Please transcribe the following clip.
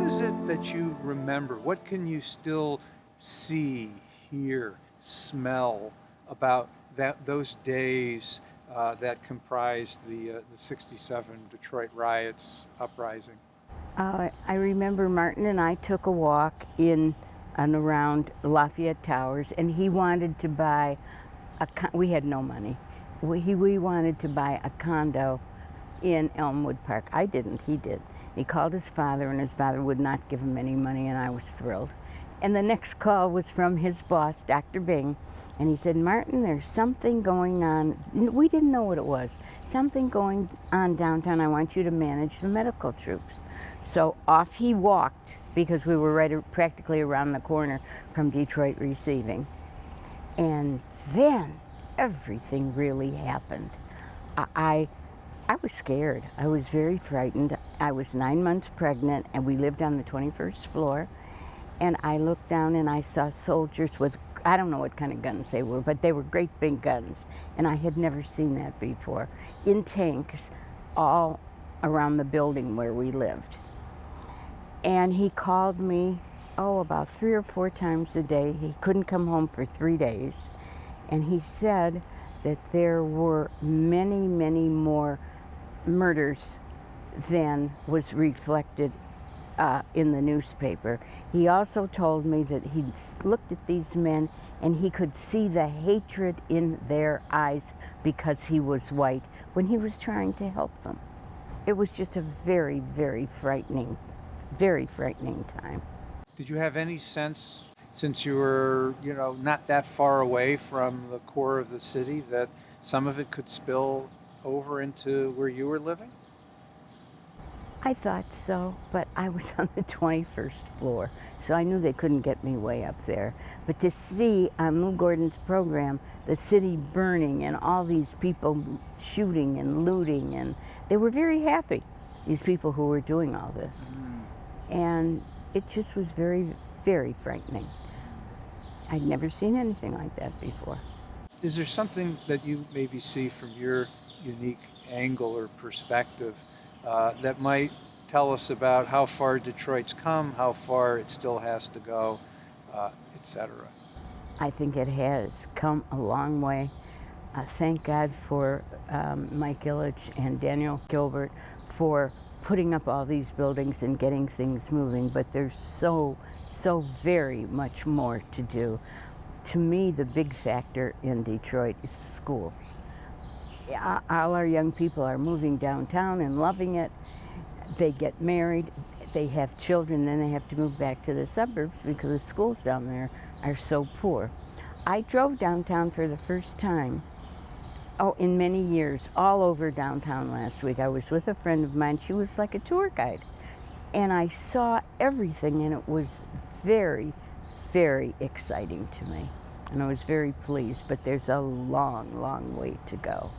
is it that you remember? What can you still see, hear, smell about those days that comprised the '67 Detroit riots, uprising? I remember Martin and I took a walk in and around Lafayette Towers, and he wanted to buy we had no money. We wanted to buy a condo in Elmwood Park. I didn't, he did. He called his father, and his father would not give him any money, and I was thrilled. And the next call was from his boss, Dr. Bing, and he said, Martin, there's something going on. We didn't know what it was. Something going on downtown. I want you to manage the medical troops. So off he walked, because we were practically around the corner from Detroit Receiving. And then everything really happened. I was scared. I was very frightened. I was 9 months pregnant, and we lived on the 21st floor. And I looked down and I saw soldiers with, I don't know what kind of guns they were, but they were great big guns. And I had never seen that before, in tanks all around the building where we lived. And he called me, about 3 or 4 times a day. He couldn't come home for 3 days. And he said that there were many, many more murders than was reflected in the newspaper. He also told me that he looked at these men and he could see the hatred in their eyes because he was white when he was trying to help them. It was just a very, very frightening time. Did you have any sense, since you were, not that far away from the core of the city, that some of it could spill over into where you were living? I thought so, but I was on the 21st floor, so I knew they couldn't get me way up there. But to see on Lou Gordon's program the city burning and all these people shooting and looting, and they were very happy, these people who were doing all this. And it just was very, very frightening. I'd never seen anything like that before. Is there something that you maybe see from your unique angle or perspective that might tell us about how far Detroit's come, how far it still has to go, etc.? I think it has come a long way. Thank God for Mike Ilitch and Daniel Gilbert for putting up all these buildings and getting things moving, but there's so very much more to do. To me, the big factor in Detroit is the schools. All our young people are moving downtown and loving it. They get married, they have children, then they have to move back to the suburbs because the schools down there are so poor. I drove downtown for the first time, in many years, all over downtown last week. I was with a friend of mine. She was like a tour guide. And I saw everything, and it was very, very exciting to me. And I was very pleased, but there's a long, long way to go.